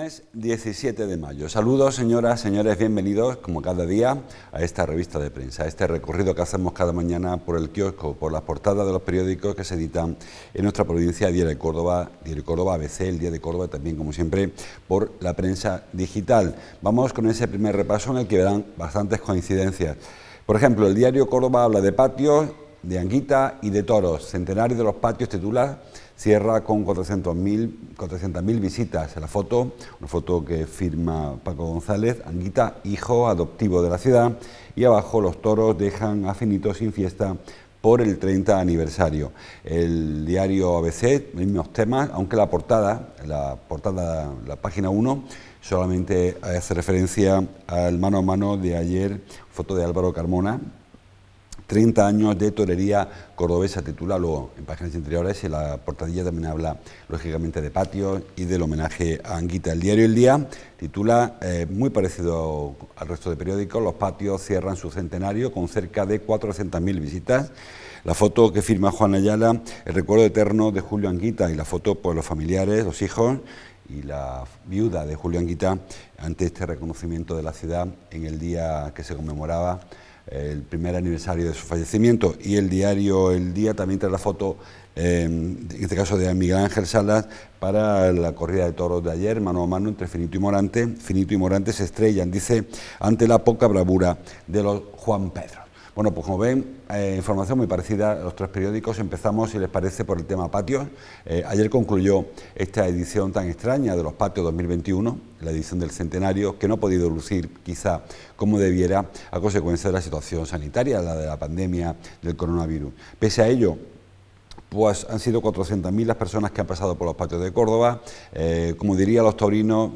Lunes 17 de mayo. Saludos, señoras, señores, bienvenidos, como cada día, a esta revista de prensa, a este recorrido que hacemos cada mañana por el kiosco, por las portadas de los periódicos que se editan en nuestra provincia, Diario de Córdoba, ABC, el Día de Córdoba, también, como siempre, por la prensa digital. Vamos con ese primer repaso en el que verán bastantes coincidencias. Por ejemplo, el Diario Córdoba habla de patios, de Anguita y de toros. Centenario de los patios titula, cierra con 400.000 visitas. En la foto, una foto que firma Paco González, Anguita, hijo adoptivo de la ciudad, y abajo los toros dejan a Finito sin fiesta por el 30 aniversario. El diario ABC, mismos temas, aunque la portada, la página 1, solamente hace referencia al mano a mano de ayer, foto de Álvaro Carmona. 30 años de torería cordobesa, titula, luego en páginas interiores, y la portadilla también habla, lógicamente, de patios y del homenaje a Anguita. El diario El Día titula, muy parecido al resto de periódicos, los patios cierran su centenario con cerca de 400.000 visitas. La foto que firma Juan Ayala, el recuerdo eterno de Julio Anguita, y la foto, pues, los familiares, los hijos y la viuda de Julio Anguita ante este reconocimiento de la ciudad en el día que se conmemoraba el primer aniversario de su fallecimiento. Y el diario El Día también trae la foto, en este caso de Miguel Ángel Salas, para la corrida de toros de ayer, mano a mano entre Finito y Morante. Finito y Morante se estrellan, dice, ante la poca bravura de los Juan Pedro. Bueno, pues como ven, información muy parecida a los tres periódicos. Empezamos, si les parece, por el tema patios. Ayer concluyó esta edición tan extraña de los patios 2021, la edición del centenario, que no ha podido lucir quizá como debiera a consecuencia de la situación sanitaria, la de la pandemia del coronavirus. Pese a ello, pues han sido 400.000 las personas que han pasado por los patios de Córdoba. Como diría los taurinos,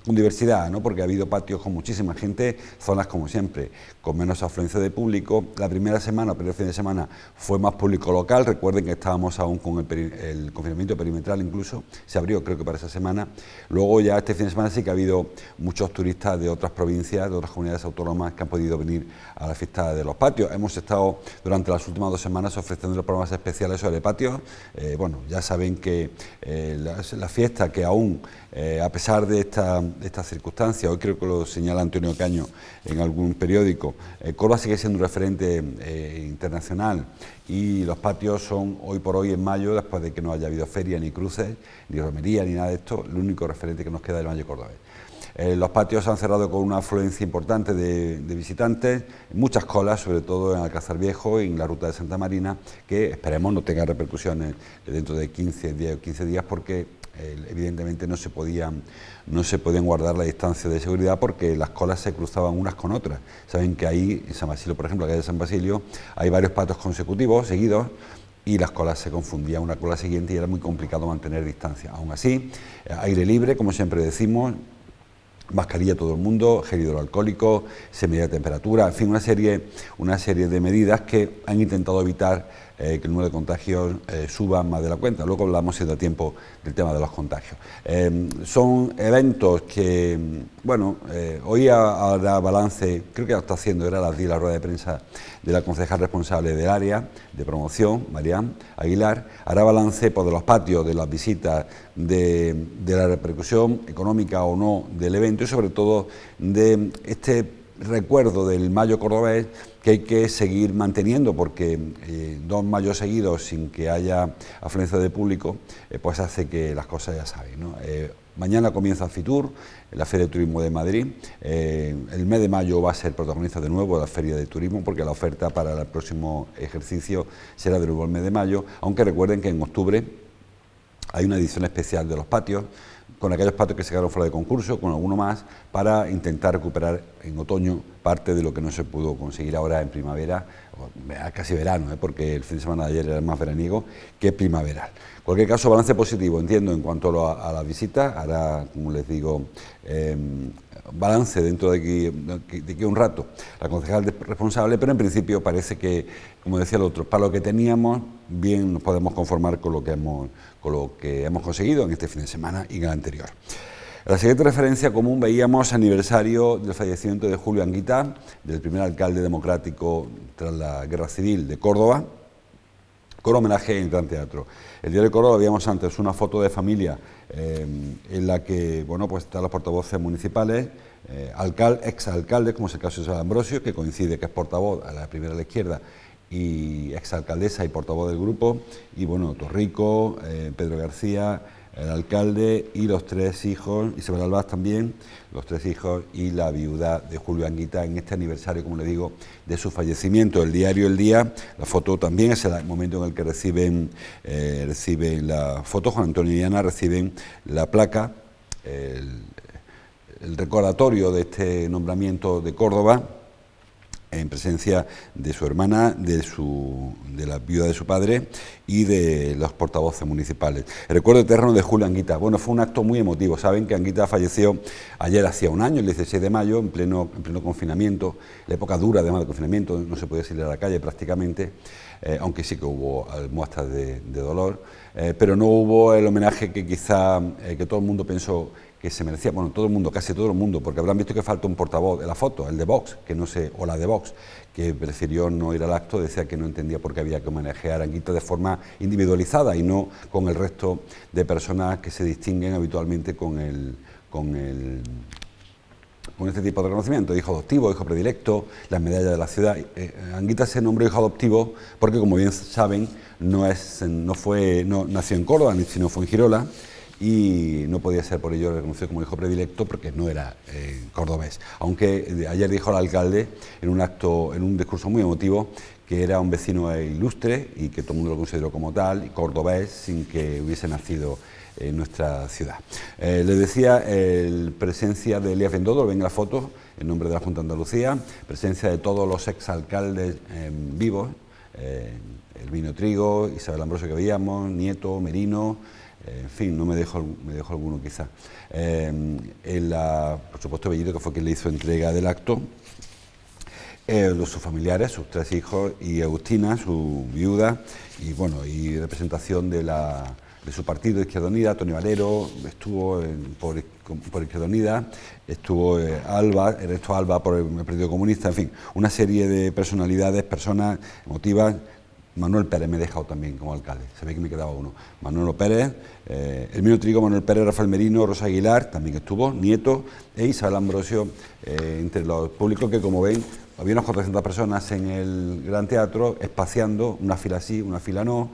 con diversidad, ¿no? Porque ha habido patios con muchísima gente, zonas como siempre, con menos afluencia de público. La primera semana, pero el fin de semana, fue más público local. Recuerden que estábamos aún con el confinamiento perimetral, incluso se abrió, creo que para esa semana. Luego ya este fin de semana sí que ha habido muchos turistas de otras provincias, de otras comunidades autónomas que han podido venir a la fiesta de los patios. Hemos estado durante las últimas 2 semanas ofreciendo programas especiales sobre patios. Bueno, ya saben que la fiesta que aún, a pesar de estas circunstancias, hoy creo que lo señala Antonio Caño en algún periódico, Córdoba sigue siendo un referente internacional, y los patios son hoy por hoy, en mayo, después de que no haya habido feria, ni cruces, ni romería, ni nada de esto, el único referente que nos queda es el Mayo Cordobés. Los patios se han cerrado con una afluencia importante de visitantes, muchas colas, sobre todo en Alcázar Viejo y en la ruta de Santa Marina, que esperemos no tenga repercusiones dentro de 15 días, porque evidentemente no se podían guardar la distancia de seguridad, porque las colas se cruzaban unas con otras. Saben que ahí, en San Basilio, por ejemplo, la calle de San Basilio, hay varios patios consecutivos, seguidos, y las colas se confundían una con la siguiente y era muy complicado mantener distancia. Aún así, aire libre, como siempre decimos, mascarilla todo el mundo, gel hidroalcohólico, semilla de temperatura, en fin, una serie de medidas que han intentado evitar que el número de contagios suba más de la cuenta. Luego hablamos, si da tiempo, del tema de los contagios. Son eventos que, bueno, hoy hará balance, creo que lo está haciendo, era a las 10 la rueda de prensa de la concejal responsable del área de promoción, Marián Aguilar, hará balance, pues, de los patios, de las visitas, de la repercusión económica o no del evento, y sobre todo de este recuerdo del Mayo Cordobés, que hay que seguir manteniendo, porque 2 mayos seguidos sin que haya afluencia de público, pues hace que las cosas, ya saben, ¿no? Mañana comienza Fitur, la Feria de Turismo de Madrid. El mes de mayo va a ser protagonista de nuevo la Feria de Turismo, porque la oferta para el próximo ejercicio será de nuevo el mes de mayo, aunque recuerden que en octubre hay una edición especial de los patios, con aquellos patios que se quedaron fuera de concurso, con alguno más, para intentar recuperar en otoño parte de lo que no se pudo conseguir ahora en primavera, casi verano, porque el fin de semana de ayer era más veraniego que primaveral. En cualquier caso, balance positivo, entiendo, en cuanto a la visita. Hará, como les digo, balance dentro de aquí un rato la concejal responsable, pero en principio parece que, como decía el otro, para lo que teníamos, bien nos podemos conformar con lo que hemos conseguido en este fin de semana y en el anterior. En la siguiente referencia común veíamos aniversario del fallecimiento de Julio Anguita, del primer alcalde democrático tras la Guerra Civil de Córdoba. con homenaje en el Gran Teatro. El diario Córdoba, veíamos antes una foto de familia en la que, bueno, pues están los portavoces municipales, exalcaldes, como es el caso de San Ambrosio, que coincide que es portavoz a la primera a la izquierda, y exalcaldesa y portavoz del grupo, y bueno, Torrico, Pedro García, el alcalde y los tres hijos, Isabel Albaz también, los tres hijos y la viuda de Julio Anguita en este aniversario, como le digo, de su fallecimiento. El diario El Día, la foto también es el momento en el que reciben la foto, Juan Antonio y Ana reciben la placa, el recordatorio de este nombramiento de Córdoba, en presencia de su hermana, de la viuda de su padre y de los portavoces municipales. El recuerdo eterno de Julio Anguita. Bueno, fue un acto muy emotivo. Saben que Anguita falleció ayer, hacía un año, el 16 de mayo, en pleno confinamiento, la época dura además del confinamiento, no se podía salir a la calle prácticamente, aunque sí que hubo muestras de dolor, pero no hubo el homenaje que quizá que todo el mundo pensó que se merecía, bueno, todo el mundo, casi todo el mundo, porque habrán visto que falta un portavoz de la foto, el de Vox, que no sé, o la de Vox, que prefirió no ir al acto, decía que no entendía por qué había que homenajear a Anguita de forma individualizada y no con el resto de personas que se distinguen habitualmente con este tipo de reconocimiento, hijo adoptivo, hijo predilecto, las medallas de la ciudad. Anguita se nombró hijo adoptivo porque, como bien saben, no nació en Córdoba, sino fue en Girola, y no podía ser por ello reconocido como hijo predilecto porque no era cordobés. Aunque ayer dijo el alcalde en un discurso muy emotivo, que era un vecino ilustre y que todo el mundo lo consideró como tal, y cordobés, sin que hubiese nacido en nuestra ciudad. Les decía, presencia de Elías Bendodo, ven la foto, en nombre de la Junta de Andalucía, presencia de todos los exalcaldes vivos, Elvino Trigo, Isabel Ambrosio que veíamos, Nieto, Merino, en fin, me dejo alguno quizá. Por supuesto, Bellito, que fue quien le hizo entrega del acto, sus familiares, sus tres hijos, y Agustina, su viuda, y bueno, y representación de su partido, Izquierda Unida. Tony Valero estuvo por Izquierda Unida, estuvo Ernesto Alba por el Partido Comunista, en fin, una serie de personalidades, personas emotivas. Manuel Pérez me he dejado también como alcalde, se ve que me quedaba uno. Manuel Pérez, Elvino Trigo, Manuel Pérez, Rafael Merino, Rosa Aguilar, también estuvo, Nieto, e Isabel Ambrosio, entre los públicos que, como ven, había unas 400 personas en el Gran Teatro, espaciando, una fila sí, una fila no,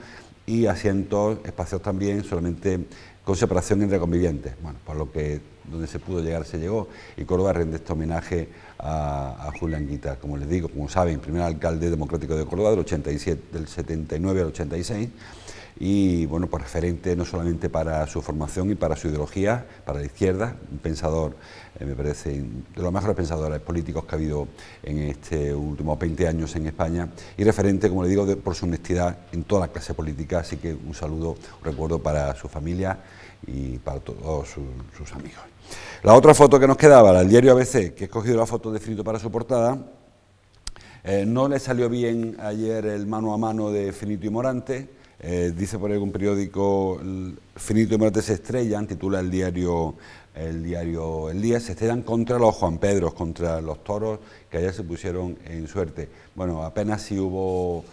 y asientos espaciados también, solamente con separación entre convivientes. Bueno, por lo que donde se pudo llegar se llegó, y Córdoba rinde este homenaje a Julio Anguita, como les digo, como saben, primer alcalde democrático de Córdoba del 79 al 86, y bueno, pues referente no solamente para su formación y para su ideología, para la izquierda, un pensador, me parece, de los mejores pensadores políticos que ha habido en estos últimos 20 años en España, y referente, como le digo, por su honestidad en toda la clase política. Así que un saludo, un recuerdo para su familia y para todos sus amigos. La otra foto que nos quedaba, la del diario ABC, que he escogido la foto de Finito para su portada. No le salió bien ayer el mano a mano de Finito y Morante. Dice por algún periódico, Finito y Morante se estrellan, titula el diario El Día, se estrellan contra los Juan Pedros, contra los toros que ayer se pusieron en suerte. Bueno, apenas si no hubo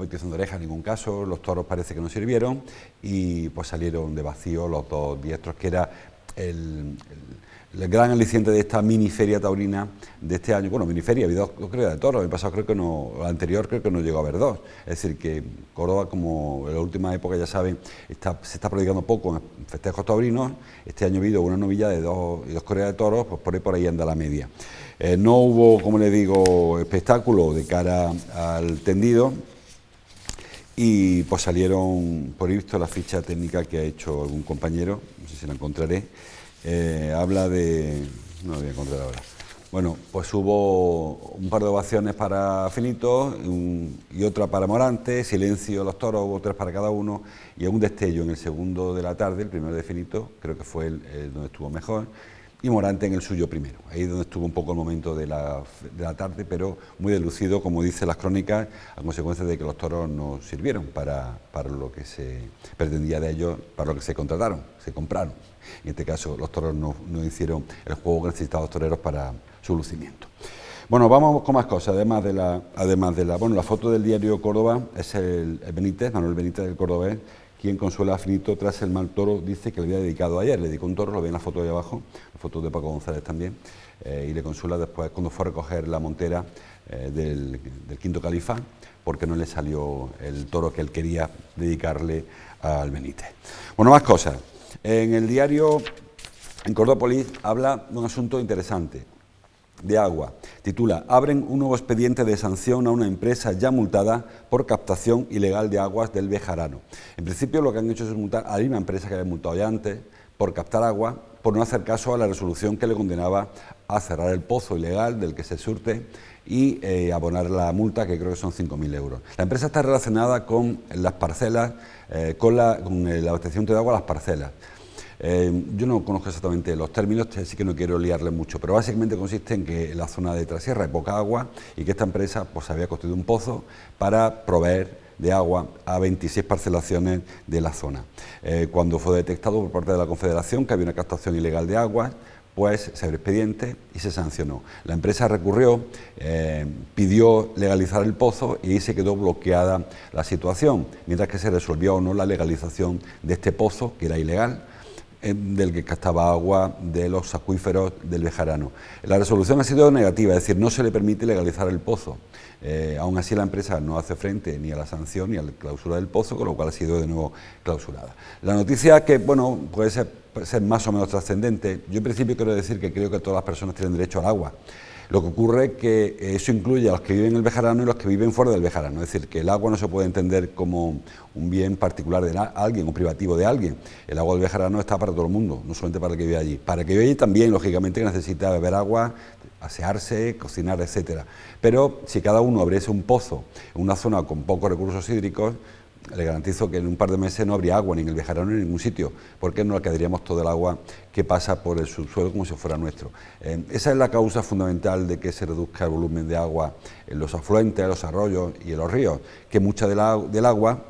petición de oreja en ningún caso, los toros parece que no sirvieron, y pues salieron de vacío los dos diestros, que era el gran aliciente de esta miniferia taurina de este año. Bueno, miniferia, había dos corridas de toros, el pasado creo que no, la anterior creo que no llegó a haber dos. Es decir, que Córdoba, como en la última época ya saben, se está prodigando poco en festejos taurinos. Este año ha habido una novilla de dos corridas de toros, pues por ahí anda la media. No hubo, como les digo, espectáculo de cara al tendido, y pues salieron, por visto, la ficha técnica que ha hecho algún compañero, no sé si la encontraré. Habla de... no lo voy a encontrar ahora. Bueno, pues hubo un par de ovaciones para Finito y otra para Morante, silencio los toros, hubo 3 para cada uno, y un destello en el segundo de la tarde, el primero de Finito, creo que fue donde estuvo mejor, y Morante en el suyo primero. Ahí es donde estuvo un poco el momento de la tarde, pero muy deslucido, como dicen las crónicas, a consecuencia de que los toros no sirvieron para lo que se pretendía de ellos, para lo que se contrataron, se compraron. En este caso, los toros no hicieron el juego que necesitaban los toreros para su lucimiento. Bueno, vamos con más cosas, además de la bueno, la foto del diario Córdoba es el Benítez, Manuel Benítez del Cordobés, quien consuela a Finito tras el mal toro, dice que le había dedicado ayer, le dedicó un toro, lo ve en la foto de abajo, la foto de Paco González también, y le consuela después cuando fue a recoger la montera del quinto califa, porque no le salió el toro que él quería dedicarle al Benítez. Bueno, más cosas. En el diario, en Cordópolis, habla de un asunto interesante, de agua. Titula: abren un nuevo expediente de sanción a una empresa ya multada por captación ilegal de aguas del Bejarano. En principio lo que han hecho es multar a la misma empresa que había multado ya antes por captar agua, por no hacer caso a la resolución que le condenaba a cerrar el pozo ilegal del que se surte y abonar la multa, que creo que son 5.000 euros. La empresa está relacionada con las parcelas, con el abastecimiento de agua a las parcelas. Yo no conozco exactamente los términos, así que no quiero liarle mucho, pero básicamente consiste en que en la zona de Trasierra hay poca agua y que esta empresa pues había construido un pozo para proveer de agua a 26 parcelaciones de la zona. Cuando fue detectado por parte de la Confederación que había una captación ilegal de agua, pues se abrió expediente y se sancionó. La empresa recurrió, pidió legalizar el pozo y ahí se quedó bloqueada la situación, mientras que se resolvió o no la legalización de este pozo, que era ilegal, del que captaba agua de los acuíferos del Bejarano. La resolución ha sido negativa, es decir, no se le permite legalizar el pozo. Aún así la empresa no hace frente ni a la sanción ni a la clausura del pozo, con lo cual ha sido de nuevo clausurada. La noticia que, bueno, puede ser más o menos trascendente. Yo en principio quiero decir que creo que todas las personas tienen derecho al agua. Lo que ocurre es que eso incluye a los que viven en el Bejarano y los que viven fuera del Bejarano. Es decir, que el agua no se puede entender como un bien particular de alguien o privativo de alguien. El agua del Bejarano está para todo el mundo, no solamente para el que vive allí. Para el que vive allí también, lógicamente, que necesita beber agua, asearse, cocinar, etcétera. Pero si cada uno abriese un pozo en una zona con pocos recursos hídricos, le garantizo que en un par de meses no habría agua ni en el Bejarano ni en ningún sitio, porque no alcanzaríamos todo el agua que pasa por el subsuelo como si fuera nuestro. Esa es la causa fundamental de que se reduzca el volumen de agua en los afluentes, los arroyos y en los ríos, que mucha del agua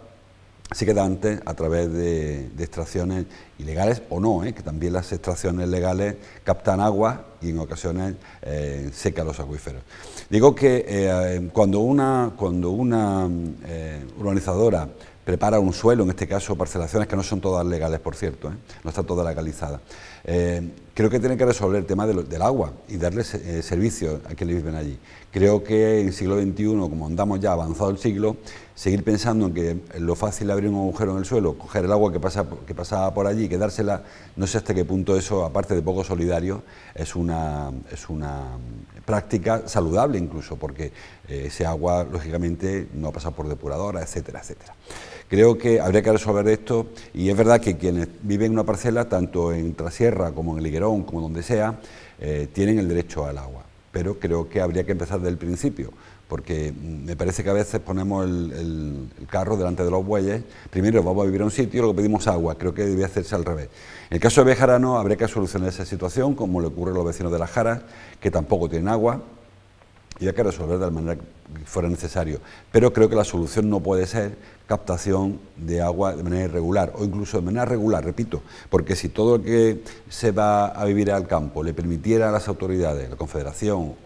se queda antes a través de extracciones ilegales o no, que también las extracciones legales captan agua y en ocasiones secan los acuíferos. Digo que cuando una urbanizadora prepara un suelo, en este caso parcelaciones que no son todas legales, por cierto, no está toda legalizada, creo que tiene que resolver el tema del agua y darle servicio a quienes viven allí. Creo que en el siglo XXI, como andamos ya avanzado el siglo, seguir pensando en que lo fácil es abrir un agujero en el suelo, coger el agua que pasa por allí y quedársela, no sé hasta qué punto eso, aparte de poco solidario, es una práctica saludable incluso, porque ese agua, lógicamente, no pasa por depuradora, etcétera, etcétera. Creo que habría que resolver esto y es verdad que quienes viven en una parcela, tanto en Trasierra como en el Higuerón, como donde sea, tienen el derecho al agua. Pero creo que habría que empezar desde el principio, porque me parece que a veces ponemos el carro delante de los bueyes. Primero vamos a vivir a un sitio y luego pedimos agua. Creo que debía hacerse al revés. En el caso de Bejarano habría que solucionar esa situación, como le ocurre a los vecinos de Las Jaras, que tampoco tienen agua, y hay que resolver de la manera que fuera necesario. Pero creo que la solución no puede ser captación de agua de manera irregular, o incluso de manera regular, repito, porque si todo el que se va a vivir al campo le permitiera a las autoridades, la Confederación o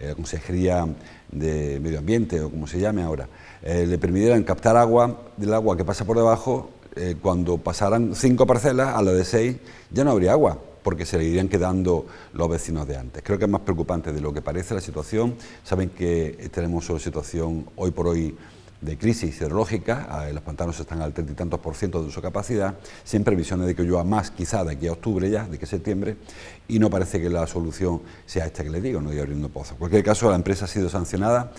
la Consejería de Medio Ambiente, o como se llame ahora, le permitieran captar agua del agua que pasa por debajo, cuando pasaran 5 parcelas, a la de 6 ya no habría agua, porque se le irían quedando los vecinos de antes. Creo que es más preocupante de lo que parece la situación. Saben que tenemos una situación hoy por hoy de crisis hidrológica, los pantanos están al 30 y tantos % de su capacidad, sin previsiones de que llueva más, quizá de aquí a octubre ya, de que septiembre, y no parece que la solución sea esta que les digo, no ir abriendo pozos. En cualquier caso, la empresa ha sido sancionada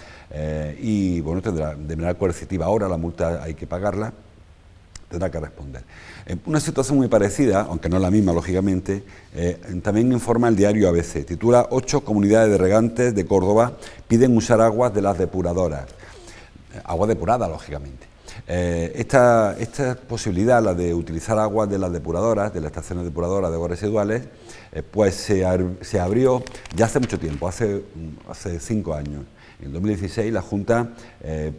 y bueno, tendrá de manera coercitiva ahora, la multa hay que pagarla, tendrá que responder. Una situación muy parecida, aunque no la misma, lógicamente, también informa el diario ABC. Titula: 8 comunidades de regantes de Córdoba piden usar aguas de las depuradoras. Agua depurada, lógicamente. Esta posibilidad, la de utilizar aguas de las depuradoras, de las estaciones depuradoras de aguas residuales, pues se abrió ya hace mucho tiempo, hace 5 años. En 2016 la Junta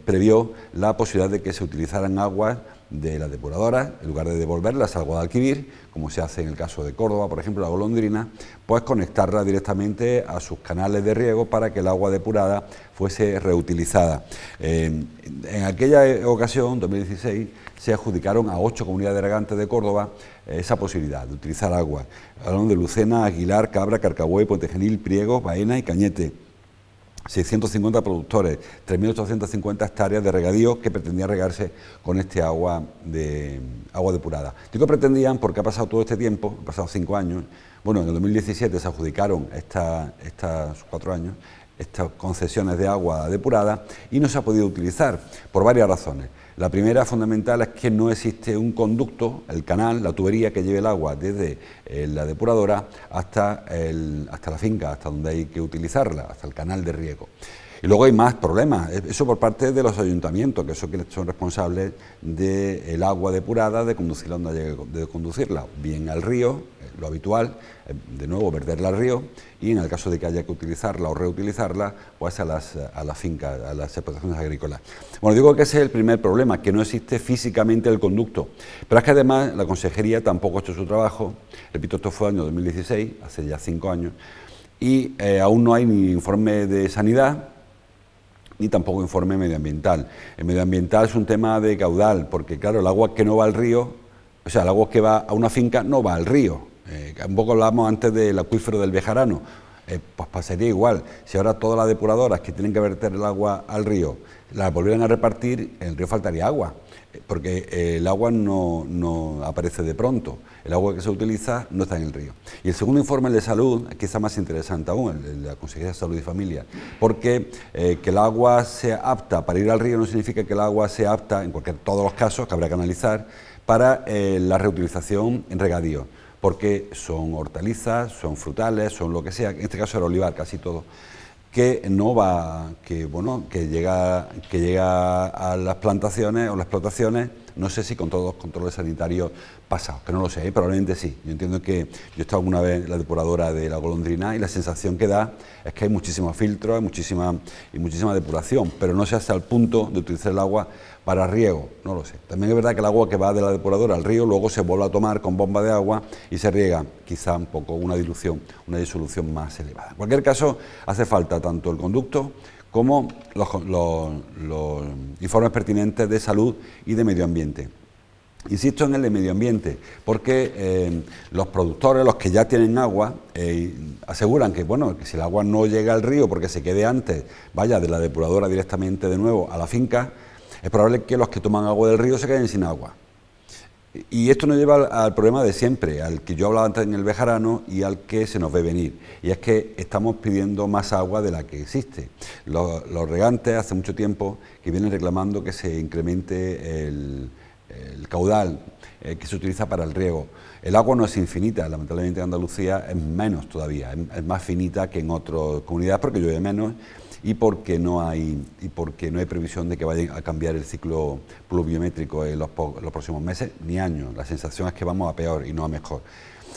previó la posibilidad de que se utilizaran aguas de las depuradoras, en lugar de devolverlas al Guadalquivir, como se hace en el caso de Córdoba, por ejemplo, la Golondrina, pues conectarla directamente a sus canales de riego para que el agua depurada fuese reutilizada. En aquella ocasión, 2016, se adjudicaron a 8 comunidades de regantes de Córdoba esa posibilidad de utilizar agua. Hablamos de Lucena, Aguilar, Cabra, Carcagüey, Puente Genil, Priego, Baena y Cañete. 650 productores, 3.850 hectáreas de regadío que pretendían regarse con este agua depurada. Digo pretendían porque ha pasado todo este tiempo, han pasado 5 años. Bueno, en el 2017 se adjudicaron estas 4 años, estas concesiones de agua depurada y no se ha podido utilizar por varias razones. La primera fundamental es que no existe un conducto, el canal, la tubería que lleve el agua desde la depuradora hasta la finca, hasta donde hay que utilizarla, hasta el canal de riego. Y luego hay más problemas, eso por parte de los ayuntamientos, que son quienes son responsables del agua depurada, de conducirla donde haya de conducirla, bien al río, lo habitual, de nuevo verterla al río, y en el caso de que haya que utilizarla o reutilizarla, pues a las fincas, a las explotaciones agrícolas. Bueno, digo que ese es el primer problema, que no existe físicamente el conducto, pero es que además la Consejería tampoco ha hecho su trabajo, repito, esto fue el año 2016, hace ya 5 años, y aún no hay ni informe de sanidad, ni tampoco informe medioambiental. El medioambiental es un tema de caudal, porque claro, el agua que no va al río, o sea, el agua que va a una finca no va al río. Un poco hablábamos antes del acuífero del Bejarano, pues pasaría igual. Si ahora todas las depuradoras que tienen que verter el agua al río las volvieran a repartir, en el río faltaría agua, porque el agua no aparece de pronto, el agua que se utiliza no está en el río. Y el segundo informe, el de salud, quizá más interesante aún, el de la Consejería de Salud y Familia, porque que el agua sea apta para ir al río no significa que el agua sea apta, en todos los casos que habrá que analizar, para la reutilización en regadío, porque son hortalizas, son frutales, son lo que sea, en este caso era olivar casi todo, que llega a las plantaciones o las explotaciones, no sé si con todos los controles sanitarios pasados, que no lo sé, probablemente sí. Yo entiendo que yo he estado alguna vez en la depuradora de la Golondrina y la sensación que da es que hay muchísimos filtros, muchísima depuración, pero no se hace al punto de utilizar el agua para riego, no lo sé. También es verdad que el agua que va de la depuradora al río luego se vuelve a tomar con bomba de agua y se riega, quizá un poco una disolución más elevada. En cualquier caso, hace falta tanto el conducto como los informes pertinentes de salud y de medio ambiente. Insisto en el de medio ambiente, porque los productores, los que ya tienen agua, aseguran que si el agua no llega al río porque se quede antes, vaya de la depuradora directamente de nuevo a la finca, es probable que los que toman agua del río se queden sin agua. Y esto nos lleva al problema de siempre, al que yo hablaba antes en el Bejarano y al que se nos ve venir. Y es que estamos pidiendo más agua de la que existe. Los regantes hace mucho tiempo que vienen reclamando que se incremente el caudal que se utiliza para el riego. El agua no es infinita, lamentablemente en Andalucía es menos todavía, es más finita que en otras comunidades porque llueve menos y porque no hay previsión de que vaya a cambiar el ciclo pluviométrico en los próximos meses ni años. La sensación es que vamos a peor y no a mejor.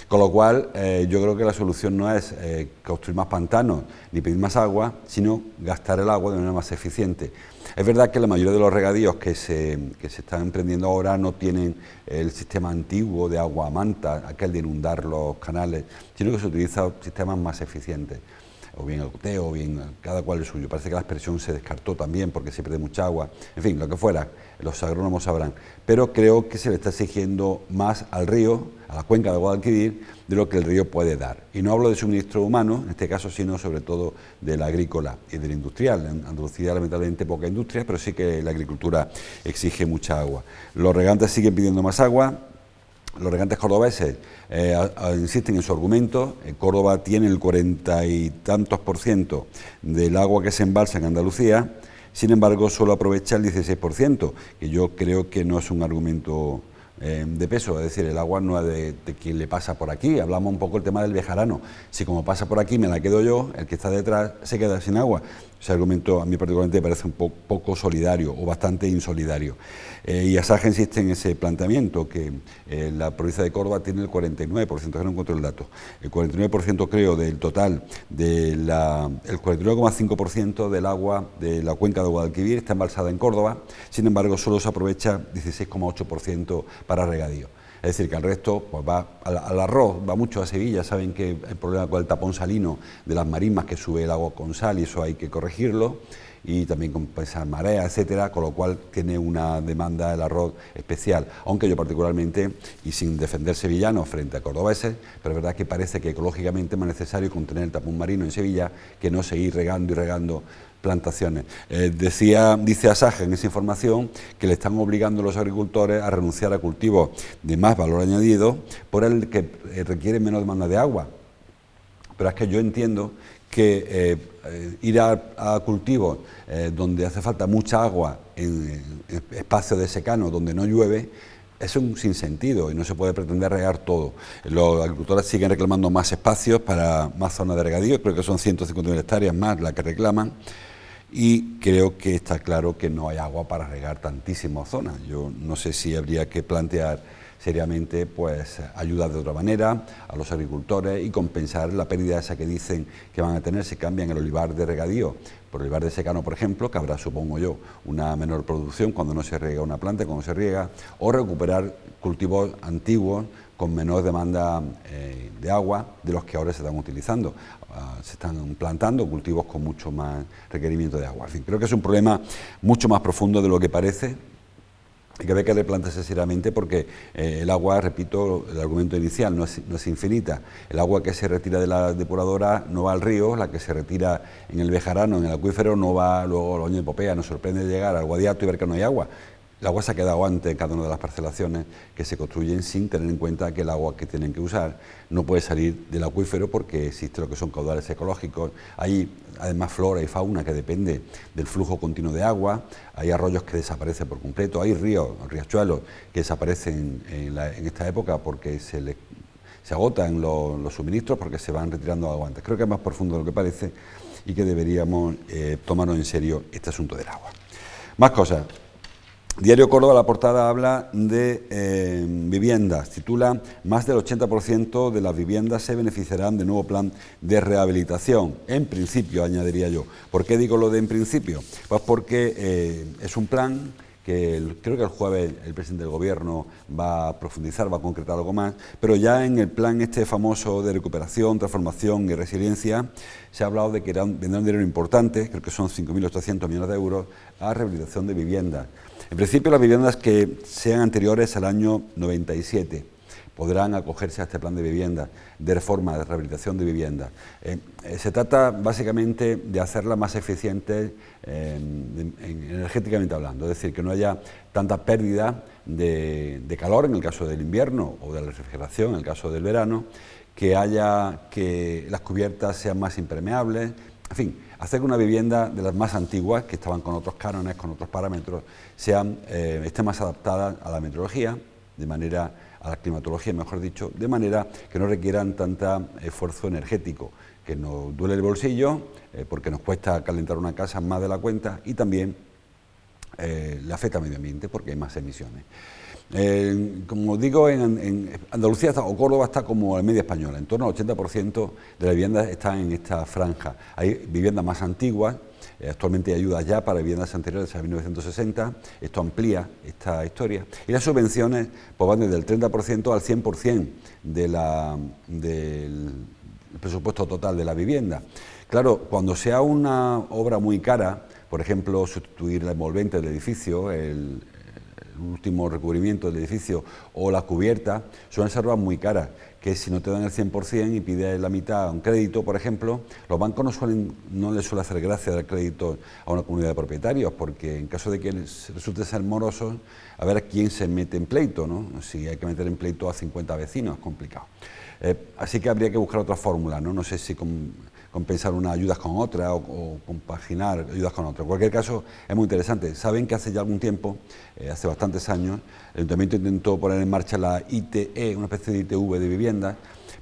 Con lo cual, yo creo que la solución no es construir más pantanos ni pedir más agua, sino gastar el agua de manera más eficiente. Es verdad que la mayoría de los regadíos que se están emprendiendo ahora no tienen el sistema antiguo de agua a manta, aquel de inundar los canales, sino que se utilizan sistemas más eficientes, o bien el goteo, o bien cada cual el suyo. Parece que la aspersión se descartó también porque se pierde mucha agua, en fin, lo que fuera, los agrónomos sabrán. Pero creo que se le está exigiendo más al río, a la cuenca de Guadalquivir, de lo que el río puede dar. Y no hablo de suministro humano, en este caso, sino sobre todo de la agrícola y de la industrial. En Andalucía, lamentablemente, poca industria, pero sí que la agricultura exige mucha agua. Los regantes siguen pidiendo más agua. Los regantes cordobeses insisten en su argumento. Córdoba tiene el 40 y tantos % del agua que se embalsa en Andalucía, sin embargo solo aprovecha el 16%, que yo creo que no es un argumento de peso, es decir, el agua no es de quien le pasa por aquí. Hablamos un poco del tema del bejarano. Si como pasa por aquí me la quedo yo, el que está detrás se queda sin agua. Ese argumento a mí particularmente me parece un poco solidario o bastante insolidario. Y Asaja insiste en ese planteamiento, que la provincia de Córdoba tiene el 49%, que no encuentro el dato, el 49% creo del total, el 49,5% del agua de la cuenca de Guadalquivir está embalsada en Córdoba. Sin embargo, solo se aprovecha 16,8% para regadío. Es decir, que el resto pues va al arroz, va mucho a Sevilla. Saben que hay problema con el tapón salino de las marismas, que sube el agua con sal, y eso hay que corregirlo, y también compensar mareas, etcétera, con lo cual tiene una demanda del arroz especial. Aunque yo particularmente, y sin defender sevillanos frente a cordobeses, pero es verdad que parece que ecológicamente es más necesario contener el tapón marino en Sevilla que no seguir regando y regando plantaciones. Dice Asaja en esa información que le están obligando a los agricultores a renunciar a cultivos de más valor añadido por el que requieren menos demanda de agua. Pero es que yo entiendo que ir a cultivos donde hace falta mucha agua en espacios de secano donde no llueve es un sinsentido y no se puede pretender regar todo. Los agricultores siguen reclamando más espacios para más zonas de regadío, creo que son 150.000 hectáreas más las que reclaman, y creo que está claro que no hay agua para regar tantísimas zonas. Yo no sé si habría que plantear seriamente pues ayudar de otra manera a los agricultores y compensar la pérdida esa que dicen que van a tener si cambian el olivar de regadío por olivar de secano, por ejemplo, que habrá, supongo yo, una menor producción cuando no se riega una planta, cuando se riega, o recuperar cultivos antiguos con menor demanda de agua de los que ahora se están utilizando. Se están plantando cultivos con mucho más requerimiento de agua. En fin, creo que es un problema mucho más profundo de lo que parece, y que había que replantearse seriamente, porque el agua, repito, el argumento inicial, no es infinita. El agua que se retira de la depuradora no va al río, la que se retira en el Bejarano, en el acuífero, no va luego al Baño de Popea. Nos sorprende llegar al Guadiato y ver que no hay agua. El agua se ha quedado antes en cada una de las parcelaciones que se construyen, sin tener en cuenta que el agua que tienen que usar no puede salir del acuífero, porque existe lo que son caudales ecológicos. Hay además flora y fauna que depende del flujo continuo de agua. Hay arroyos que desaparecen por completo, hay ríos, riachuelos que desaparecen en esta época porque se agotan los suministros, porque se van retirando agua antes. Creo que es más profundo de lo que parece y que deberíamos tomarnos en serio este asunto del agua. Más cosas. Diario Córdoba, la portada habla de viviendas, titula: más del 80% de las viviendas se beneficiarán del nuevo plan de rehabilitación. En principio, añadiría yo. ¿Por qué digo lo de en principio? Pues porque es un plan que creo que el jueves el presidente del Gobierno va a profundizar, va a concretar algo más, pero ya en el plan este famoso de recuperación, transformación y resiliencia se ha hablado de que vendrá un dinero importante, creo que son 5.800 millones de euros, a rehabilitación de viviendas. En principio, las viviendas que sean anteriores al año 97 podrán acogerse a este plan de vivienda, de reforma, de rehabilitación de viviendas. Se trata básicamente de hacerlas más eficientes energéticamente hablando, es decir, que no haya tanta pérdida de calor en el caso del invierno, o de la refrigeración en el caso del verano, que las cubiertas sean más impermeables, en fin, hacer que una vivienda de las más antiguas, que estaban con otros cánones, con otros parámetros, esté más adaptada a la meteorología, a la climatología, mejor dicho, de manera que no requieran tanto esfuerzo energético, que nos duele el bolsillo, porque nos cuesta calentar una casa más de la cuenta, y también le afecta al medio ambiente porque hay más emisiones. Como digo, en Andalucía o Córdoba está como la media española, en torno al 80% de las viviendas están en esta franja. Hay viviendas más antiguas, actualmente hay ayudas ya para viviendas anteriores a 1960, esto amplía esta historia, y las subvenciones pues van desde el 30% al 100% del presupuesto total de la vivienda. Claro, cuando sea una obra muy cara, por ejemplo, sustituir la envolvente del edificio, el último recubrimiento del edificio o la cubierta, suelen ser obras muy caras, que si no te dan el 100% y pides la mitad a un crédito, por ejemplo, los bancos no les suele hacer gracia dar crédito a una comunidad de propietarios, porque en caso de que resulte ser morosos, a ver quién se mete en pleito, ¿no? Si hay que meter en pleito a 50 vecinos, es complicado. Así que habría que buscar otra fórmula, ¿no? No sé si con compensar unas ayudas con otras o compaginar ayudas con otras. En cualquier caso, es muy interesante. Saben que hace ya algún tiempo, hace bastantes años, el Ayuntamiento intentó poner en marcha la ITE, una especie de ITV de viviendas,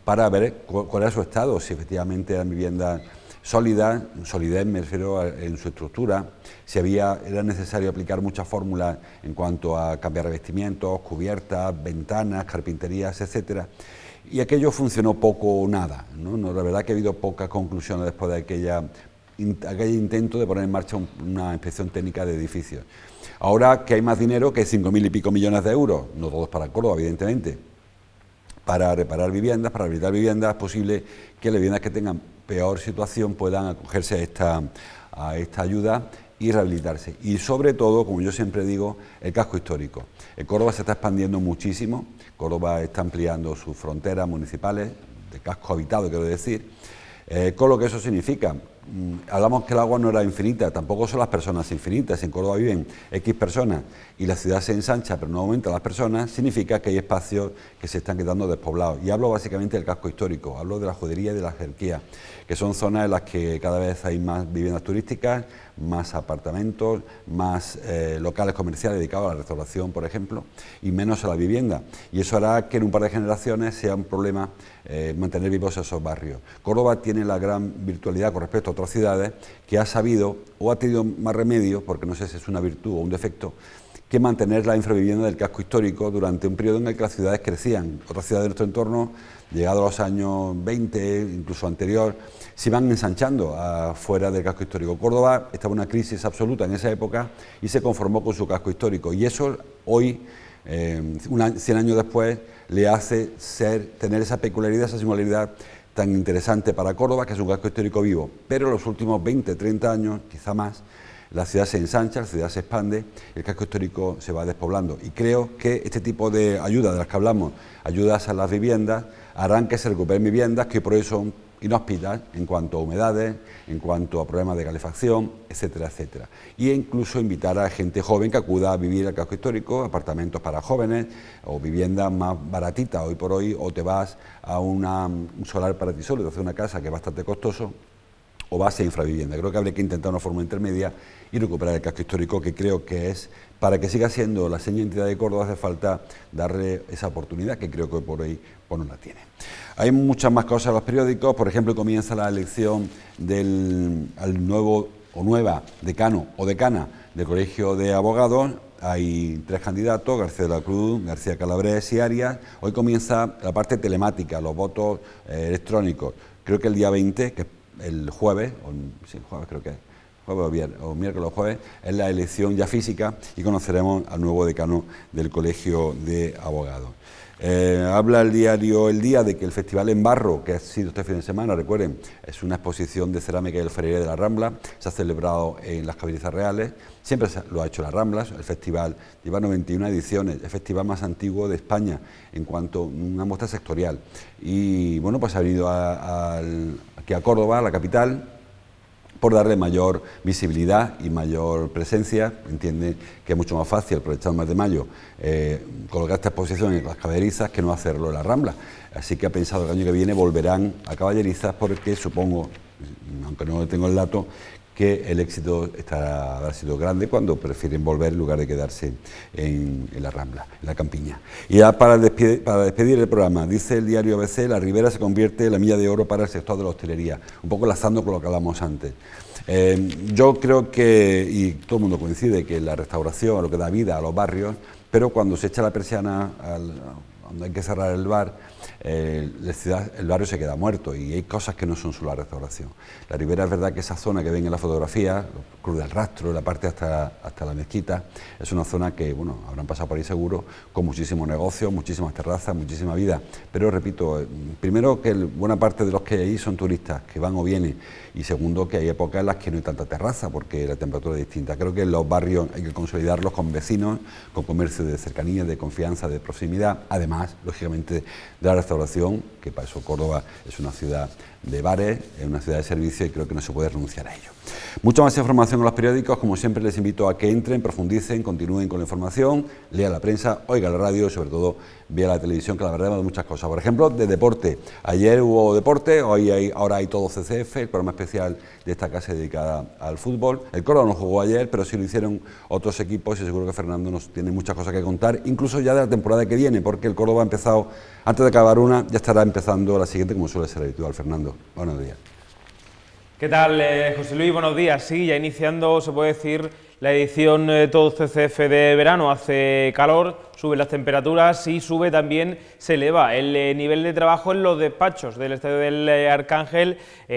para ver cuál era su estado, si efectivamente eran viviendas sólidas, solidez me refiero en su estructura, si era necesario aplicar muchas fórmulas en cuanto a cambiar revestimientos, cubiertas, ventanas, carpinterías, etcétera. Y aquello funcionó poco o nada, ¿no? La verdad que ha habido pocas conclusiones después de aquel intento de poner en marcha una inspección técnica de edificios. Ahora que hay más dinero, que 5.000 y pico millones de euros, no todos para Córdoba, evidentemente, para reparar viviendas, para habilitar viviendas, es posible que las viviendas que tengan peor situación puedan acogerse a esta ayuda y rehabilitarse. Y sobre todo, como yo siempre digo, el casco histórico. Córdoba se está expandiendo muchísimo, Córdoba está ampliando sus fronteras municipales, de casco habitado quiero decir, con lo que eso significa. Hablamos que el agua no era infinita, tampoco son las personas infinitas. En Córdoba viven X personas y la ciudad se ensancha, pero no aumentan las personas, significa que hay espacios que se están quedando despoblados. Y hablo básicamente del casco histórico, hablo de la judería y de la jerarquía, que son zonas en las que cada vez hay más viviendas turísticas, más apartamentos, más locales comerciales dedicados a la restauración, por ejemplo, y menos a la vivienda. Y eso hará que en un par de generaciones sea un problema mantener vivos esos barrios. Córdoba tiene la gran virtualidad con respecto a otras ciudades, que ha sabido o ha tenido más remedio, porque no sé si es una virtud o un defecto, que mantener la infravivienda del casco histórico durante un periodo en el que las ciudades crecían. Otras ciudades de nuestro entorno, llegados a los años 20, incluso anterior, se iban ensanchando fuera del casco histórico. Córdoba estaba en una crisis absoluta en esa época y se conformó con su casco histórico. Y eso hoy, 100 años después, le hace tener esa peculiaridad, esa singularidad tan interesante para Córdoba, que es un casco histórico vivo. Pero en los últimos 20, 30 años, quizá más, la ciudad se ensancha, la ciudad se expande, el casco histórico se va despoblando. Y creo que este tipo de ayudas de las que hablamos, ayudas a las viviendas, harán que se recuperen viviendas que por eso son inhóspitas en cuanto a humedades, en cuanto a problemas de calefacción, etcétera, etcétera. Y incluso invitar a gente joven que acuda a vivir al casco histórico, apartamentos para jóvenes o viviendas más baratitas hoy por hoy, o te vas a un solar para ti solo, te haces una casa que es bastante costoso, o base a infravivienda. Creo que habría que intentar una forma intermedia y recuperar el casco histórico, que creo que es, para que siga siendo la seña de identidad de Córdoba, hace falta darle esa oportunidad, que creo que por hoy no la tiene. Hay muchas más cosas en los periódicos, por ejemplo, comienza la elección al nuevo o nueva decano o decana del Colegio de Abogados. Hay 3 candidatos, García de la Cruz, García Calabrés y Arias. Hoy comienza la parte telemática, los votos electrónicos. Creo que el día 20, que es el jueves, el jueves creo que es, jueves o miércoles o jueves, es la elección ya física y conoceremos al nuevo decano del Colegio de Abogados. Habla el diario El Día de que el Festival en Barro, que ha sido este fin de semana, recuerden, es una exposición de cerámica y alfarería de la Rambla, se ha celebrado en las Caballerizas Reales, siempre lo ha hecho la Rambla, el festival lleva 91 ediciones, el festival más antiguo de España en cuanto a una muestra sectorial. Y bueno, pues ha venido aquí a Córdoba, a la capital, por darle mayor visibilidad y mayor presencia. Entiende que es mucho más fácil aprovechar el mes de mayo colocar esta exposición en las Caballerizas que no hacerlo en la Rambla. Así que ha pensado que el año que viene volverán a Caballerizas, porque supongo, aunque no tengo el dato, que el éxito habrá sido grande cuando prefieren volver en lugar de quedarse en la Rambla, en la Campiña. Y ya para despedir el programa, dice el diario ABC, la Ribera se convierte en la milla de oro para el sector de la hostelería, un poco enlazando con lo que hablamos antes. Yo creo que, y todo el mundo coincide, que la restauración es lo que da vida a los barrios, pero cuando se echa la persiana, cuando hay que cerrar el bar, el barrio se queda muerto y hay cosas que no son solo la restauración. La Ribera, es verdad que esa zona que ven en la fotografía, Cruz del Rastro, la parte hasta la mezquita, es una zona que, bueno, habrán pasado por ahí seguro, con muchísimos negocios, muchísimas terrazas, muchísima vida, pero repito, primero que buena parte de los que hay ahí son turistas que van o vienen, y segundo que hay épocas en las que no hay tanta terraza porque la temperatura es distinta. Creo que en los barrios hay que consolidarlos con vecinos, con comercio de cercanía, de confianza, de proximidad, además además, lógicamente, de la restauración, que para eso Córdoba es una ciudad de bares, es una ciudad de servicio y creo que no se puede renunciar a ello. Mucha más información en los periódicos, como siempre les invito a que entren, profundicen, continúen con la información, lean la prensa, oigan la radio y sobre todo vean la televisión, que la verdad de muchas cosas. Por ejemplo, de deporte. Ayer hubo deporte, ahora hay todo CCF, el programa especial de esta casa dedicada al fútbol. El Córdoba no jugó ayer, pero sí lo hicieron otros equipos y seguro que Fernando nos tiene muchas cosas que contar, incluso ya de la temporada que viene, porque el Córdoba ha empezado, antes de acabar una, ya estará empezando la siguiente, como suele ser habitual. Fernando, buenos días. ¿Qué tal, José Luis? Buenos días. Sí, ya iniciando, se puede decir, la edición Todo CCF de verano. Hace calor, suben las temperaturas y sube también, se eleva el nivel de trabajo en los despachos del Estadio del Arcángel.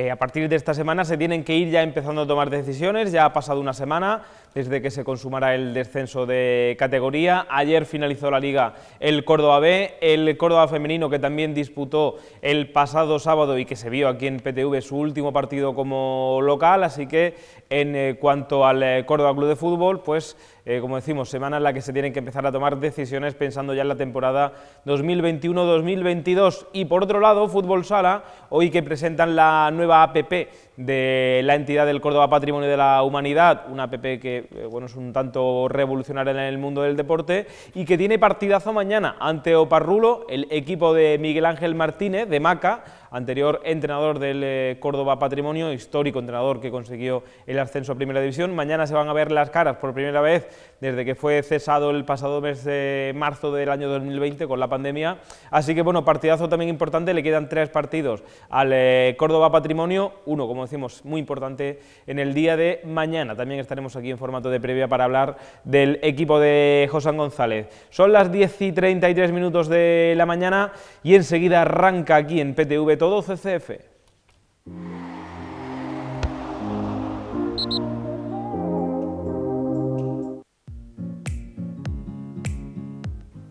A partir de esta semana se tienen que ir ya empezando a tomar decisiones. Ya ha pasado una semana desde que se consumara el descenso de categoría. Ayer finalizó la Liga el Córdoba B, el Córdoba femenino, que también disputó el pasado sábado y que se vio aquí en PTV su último partido como local. Así que en cuanto al Córdoba Club de Fútbol, pues como decimos, semana en la que se tienen que empezar a tomar decisiones pensando ya en la temporada 2021-2022. Y por otro lado, Fútbol Sala, hoy que presentan la nueva APP de la entidad del Córdoba Patrimonio de la Humanidad, una APP que bueno, es un tanto revolucionaria en el mundo del deporte y que tiene partidazo mañana ante Oparrulo, el equipo de Miguel Ángel Martínez de Maca, anterior entrenador del Córdoba Patrimonio, histórico entrenador que consiguió el ascenso a Primera División. Mañana se van a ver las caras por primera vez desde que fue cesado el pasado mes de marzo del año 2020 con la pandemia. Así que bueno, partidazo también importante, le quedan 3 partidos al Córdoba Patrimonio, uno, como decimos, muy importante en el día de mañana. También estaremos aquí en formato de previa para hablar del equipo de José González. Son las 10:33 minutos de la mañana y enseguida arranca aquí en PTV Todo CCF.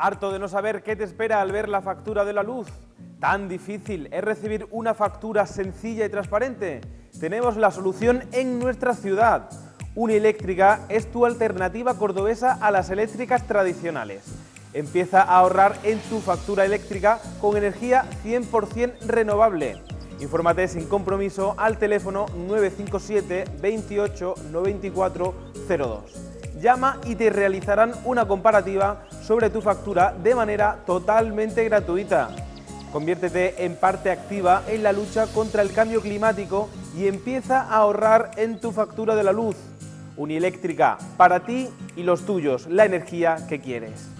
¿Harto de no saber qué te espera al ver la factura de la luz? ¿Tan difícil es recibir una factura sencilla y transparente? Tenemos la solución en nuestra ciudad. Unieléctrica es tu alternativa cordobesa a las eléctricas tradicionales. Empieza a ahorrar en tu factura eléctrica con energía 100% renovable. Infórmate sin compromiso al teléfono 957 28 94 02. Llama y te realizarán una comparativa sobre tu factura de manera totalmente gratuita. Conviértete en parte activa en la lucha contra el cambio climático y empieza a ahorrar en tu factura de la luz. Unieléctrica, para ti y los tuyos, la energía que quieres.